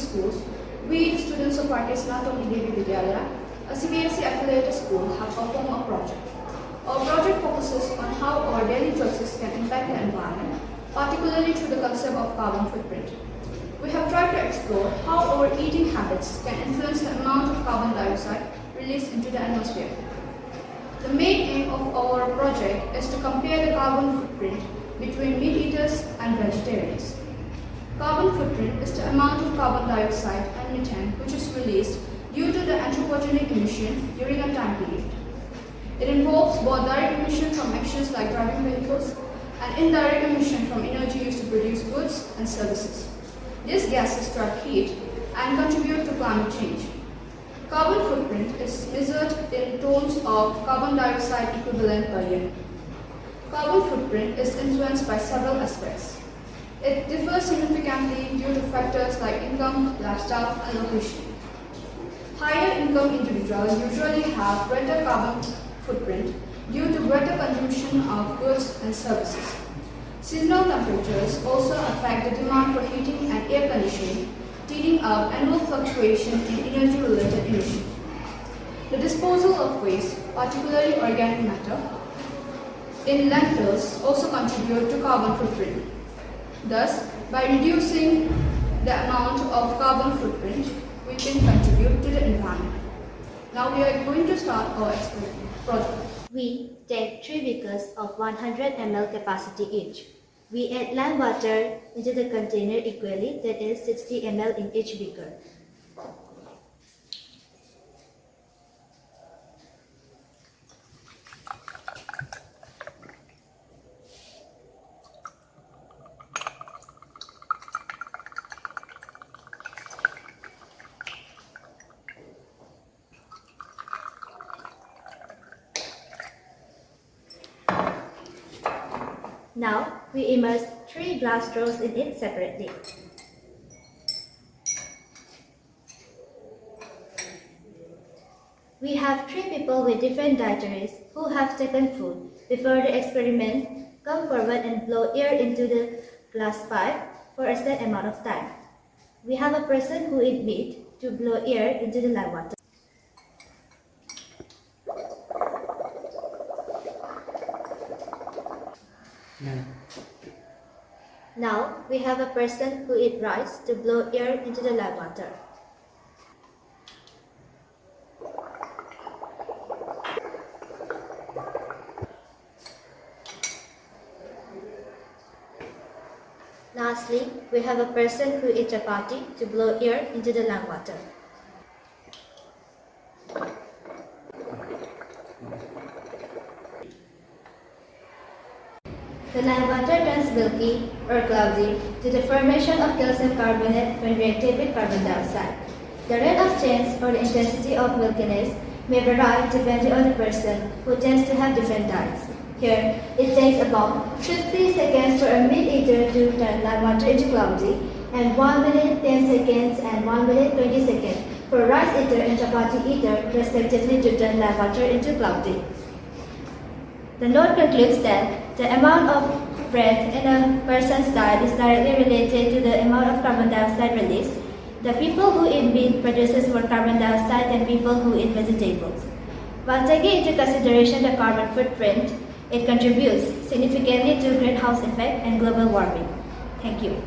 schools, we, the students of R.K. Snatomi Devi Vidyalaya, a CBSE affiliated school, have performed a project. Our project focuses on how our daily choices can impact the environment, particularly through the concept of carbon footprint. We have tried to explore how our eating habits can influence the amount of carbon dioxide released into the atmosphere. The main aim of our project is to compare the carbon footprint between meat eaters and vegetarians. Carbon footprint is the amount of carbon dioxide and methane which is released due to the anthropogenic emission during a time period. It involves both direct emission from actions like driving vehicles and indirect emission from energy used to produce goods and services. These gases trap heat and contribute to climate change. Carbon footprint is measured in tons of carbon dioxide equivalent per year. Carbon footprint is influenced by several aspects. It differs significantly due to factors like income, lifestyle, and location. Higher income individuals usually have greater carbon footprint due to greater consumption of goods and services. Seasonal temperatures also affect the demand for heating and air conditioning, leading up annual fluctuation in energy-related emissions. The disposal of waste, particularly organic matter, in landfills also contribute to carbon footprint. Thus, by reducing the amount of carbon footprint, we can contribute to the environment. Now we are going to start our experiment project. We take 3 beakers of 100 ml capacity each. We add lime water into the container equally, that is 60 ml in each beaker. Now, we immerse 3 glass straws in it separately. We have 3 people with different dietaries who have taken food. Before the experiment, come forward and blow air into the glass pipe for a set amount of time. We have a person who eats meat to blow air into the lime water. Now, we have a person who eats rice to blow air into the lime water. Lastly, we have a person who eats chapati to blow air into the lime water. The lime water turns milky or cloudy to the formation of calcium carbonate when reacted with carbon dioxide. The rate of change or the intensity of milkiness may vary depending on the person who tends to have different diets. Here, it takes about 50 seconds for a meat eater to turn lime water into cloudy, and 1 minute 10 seconds and 1 minute 20 seconds for rice eater and chapati eater respectively to turn lime water into cloudy. The note concludes that the amount of bread in a person's diet is directly related to the amount of carbon dioxide released. The people who eat meat produces more carbon dioxide than people who eat vegetables. While taking into consideration the carbon footprint, it contributes significantly to greenhouse effect and global warming. Thank you.